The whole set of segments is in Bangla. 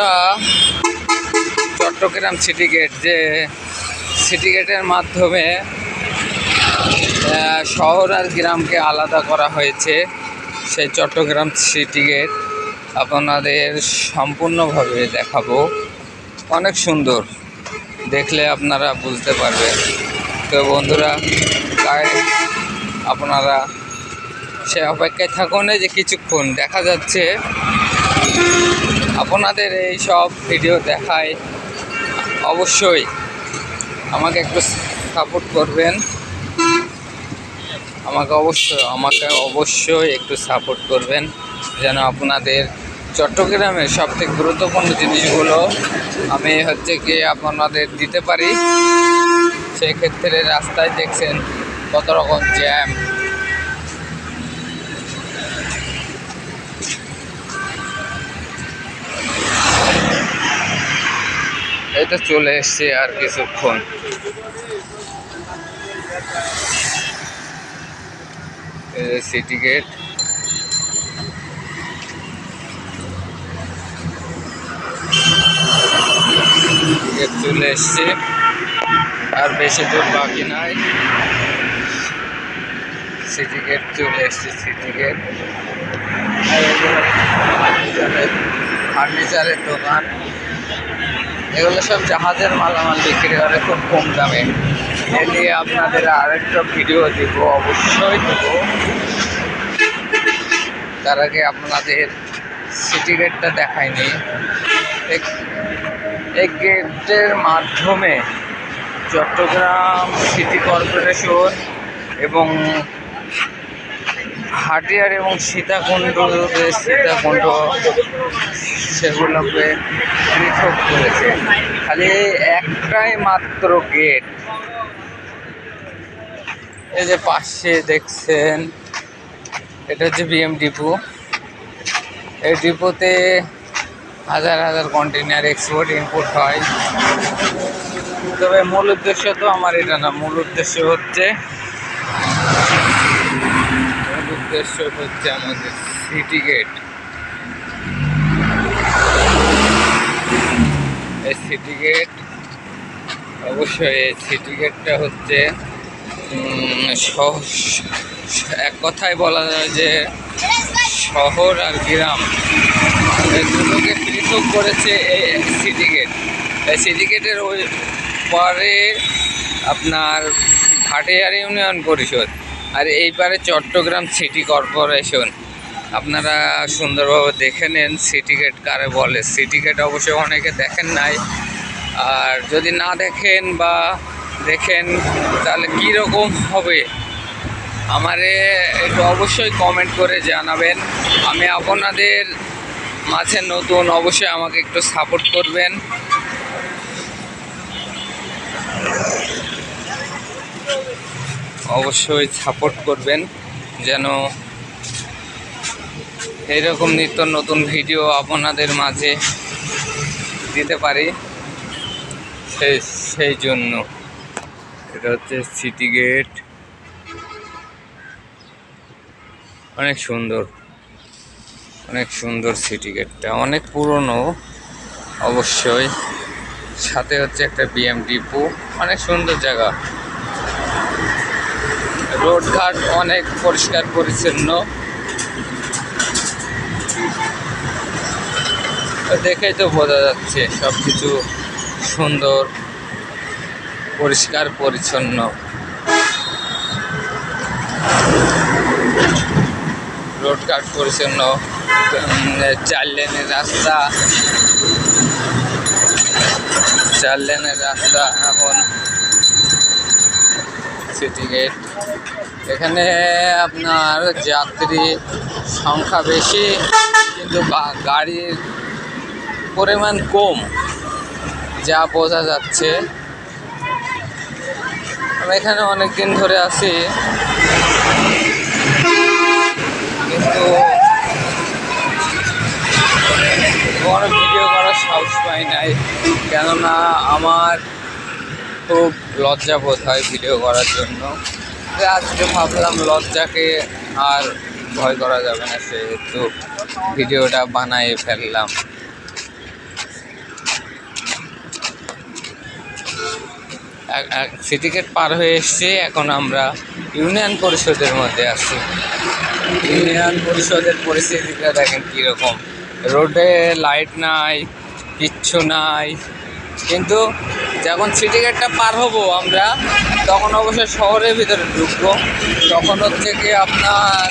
বন্ধুরা, চট্টগ্রাম সিটি গেট, যে সিটি গেটের মাধ্যমে শহর আর গ্রামকে আলাদা করা হয়েছে, সেই চট্টগ্রাম সিটি গেট আপনাদের সম্পূর্ণভাবে দেখাবো। অনেক সুন্দর, দেখলে আপনারা বুঝতে পারবেন। তো বন্ধুরা, আপনারা সে অপেক্ষায় থাকুন যে কিছুক্ষণ দেখা যাচ্ছে আপনাদের এই সব ভিডিও দেখায়। অবশ্যই আমাকে একটু সাপোর্ট করবেন, আমাকে অবশ্যই একটু সাপোর্ট করবেন, যেন আপনাদের চট্টগ্রামের সবথেকে গুরুত্বপূর্ণ জিনিসগুলো আমি কি আপনাদের দিতে পারি। সেক্ষেত্রে রাস্তায় দেখছেন কত রকম জ্যাম। এই তো চলে এসছে আর কিছুক্ষণ। সিটি গেট, চলে এসছে, আর বেশি দূর বাকি নাই। সিটি গেট চলে এসছে। সিটি গেট ফার্নিচারের দোকান, এগুলো সব জাহাজের মালামাল বিক্রি করে খুব কম দামে। এ নিয়ে আপনাদের আরেকটা ভিডিও দিব, অবশ্যই দেব। তার আগে আপনাদের সিটি গেটটা দেখায়নি। এই গেটের মাধ্যমে চট্টগ্রাম সিটি কর্পোরেশন এবং হাটিয়ার এবং সীতাকুণ্ড সেগুলোকে পৃথক করেছে। খালি একটাই মাত্র গেট। এই যে পাশে দেখছেন, এটা হচ্ছে বিএম ডিপো। এই ডিপোতে হাজার হাজার কন্টেনার এক্সপোর্ট ইম্পোর্ট হয়। তবে মূল উদ্দেশ্য তো আমার এটা না, মূল উদ্দেশ্য হচ্ছে আমাদের সিটি গেট। এই সিটি গেট, অবশ্যই এই সিটি গেটটা হচ্ছে এক কথায় বলা যায় যে শহর আর গ্রাম এই দুটোকে পৃথক করেছে এই সিটি গেট। এই সিটি গেটের ওই পারে আপনার ভাটিয়ার ইউনিয়ন পরিষদ, আর এই পারে চট্টগ্রাম সিটি কর্পোরেশন। আপনারা সুন্দরভাবে দেখে নেন সিটি গেট কারে বলে। সিটি গেট অবশ্যই অনেকে দেখেন নাই, আর যদি না দেখেন বা দেখেন তাহলে কীরকম হবে আমারে একটু অবশ্যই কমেন্ট করে জানাবেন। আমি আপনাদের মাঝে নতুন, অবশ্যই আমাকে একটু সাপোর্ট করবেন। অবশ্যই সাপোর্ট করবেন যেন এইরকম নিত্য নতুন ভিডিও আপনাদের মাঝে দিতে পারি। সেই জন্য এটা হচ্ছে সিটি গেট। অনেক সুন্দর সিটি গেটটা, অনেক পুরনো অবশ্যই। সাথে হচ্ছে একটা বিএম ডিপো, অনেক সুন্দর জায়গা। রোডঘাট অনেক পরিষ্কার পরিচ্ছন্ন, দেখেই তো বোঝা যাচ্ছে সব কিছু সুন্দর পরিষ্কার পরিচ্ছন্ন। রোডঘাট পরিচ্ছন্ন, 4 লেনের রাস্তা, এখন সিটি গেট। এখানে আপনার যাত্রী সংখ্যা বেশি, কিন্তু গাড়ির পরিমাণ কম, যা বোঝা যাচ্ছে। আমি এখানে অনেক দিন ধরে আছি, কিন্তু কোনো ভিডিও করার সাহস পাই নাই, কেননা আমার খুব লজ্জা বোধ হয় ভিডিও করার জন্য। আজকে ভাবলাম লজ্জাকে আর ভয় করা যাবে না, সেহেতু ভিডিওটা বানিয়ে ফেললাম। সিটি গেট পার হয়ে এসেছি, এখন আমরা ইউনিয়ন পরিষদের মধ্যে আছি। ইউনিয়ন পরিষদের পরিস্থিতিটা দেখেন কীরকম, রোডে লাইট নাই, কিচ্ছু নাই। কিন্তু যখন সিটি গেটটা পার হব আমরা, তখন অবশ্যই শহরের ভিতরে ঢুকবো, তখন হচ্ছে কি আপনার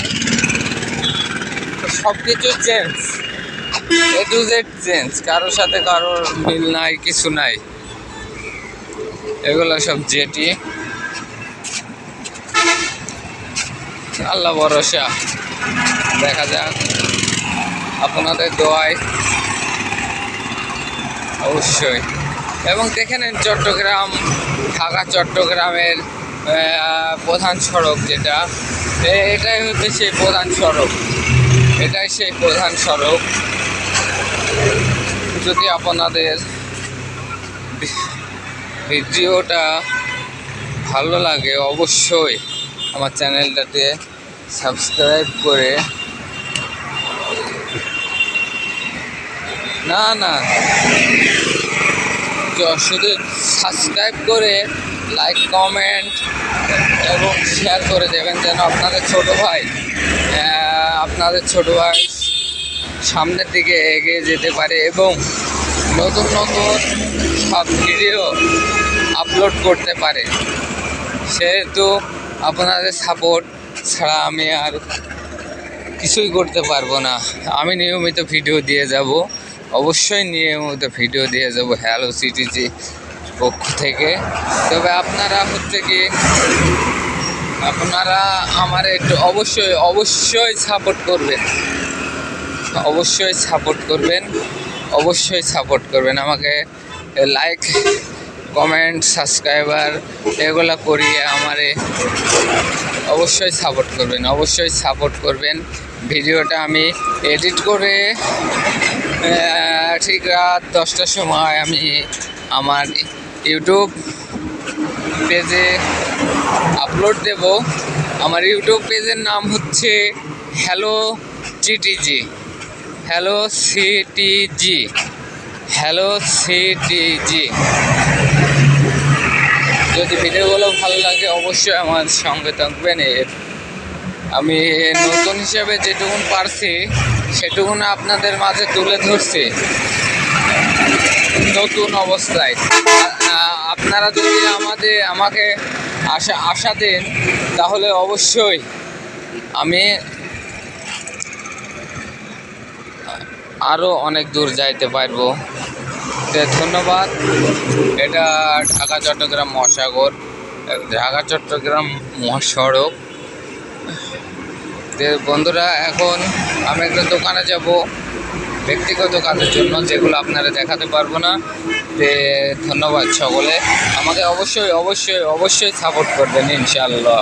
সব কিছু change, A to Z change, কারোর সাথে কারোর মিল নাই, কিছু নাই। এগুলো সব জেটি, আল্লাহ ভরসা, দেখা যাক আপনাদের দোয়ায় অবশ্যই। এবং দেখে নেন চট্টগ্রাম, ঢাকা চট্টগ্রামের প্রধান সড়ক যেটা, এটাই হচ্ছে সেই প্রধান সড়ক, এটাই সেই প্রধান সড়ক। যদি আপনাদের ভিডিওটা ভালো লাগে অবশ্যই আমার চ্যানেলটাতে সাবস্ক্রাইব করে, না শুধু সাবস্ক্রাইব করে লাইক, কমেন্ট এবং শেয়ার করে দেবেন, যেন আপনাদের ছোট ভাই সামনের দিকে এগিয়ে যেতে পারে এবং নতুন নতুন সব ভিডিও আপলোড করতে পারে। সেহেতু আপনাদের সাপোর্ট ছাড়া আমি আর কিছুই করতে পারবো না। আমি নিয়মিত ভিডিও দিয়ে যাব, অবশ্যই নিয়মিত ভিডিও দিয়ে যাব হ্যালো সিটিজি পক্ষ থেকে। তবে আপনারা হচ্ছে কি, আপনারা আমার একটু অবশ্যই সাপোর্ট করবেন, অবশ্যই সাপোর্ট করবেন আমাকে। লাইক, কমেন্ট, সাবস্ক্রাইবার এগুলো করিয়ে আমারে অবশ্যই সাপোর্ট করবেন। ভিডিওটা আমি এডিট করে ঠিক রাত 10টার সময় আমি আমার ইউটিউব পেজে আপলোড দেব। আমার ইউটিউব পেজের নাম হচ্ছে হ্যালো সিটিজি। যদি ভিডিওগুলো ভালো লাগে অবশ্যই আমার সঙ্গে থাকবেন। আমি নতুন হিসেবে যেটুকুন পারছি সেটুকুন আপনাদের মাঝে তুলে ধরছি নতুন অবস্থায়। আপনারা যদি আমাকে আশা দেন তাহলে অবশ্যই আমি আরও অনেক দূর যাইতে পারবো। ধন্যবাদ। এটা ঢাকা চট্টগ্রাম মহাসড়ক। বন্ধুরা, এখন আমি একটা দোকানে যাব ব্যক্তিগত কাজের জন্য, যেগুলো আপনারা দেখাতে পারবো না। ধন্যবাদ সকলে, আমাকে অবশ্যই সাপোর্ট করবেন ইনশাআল্লাহ।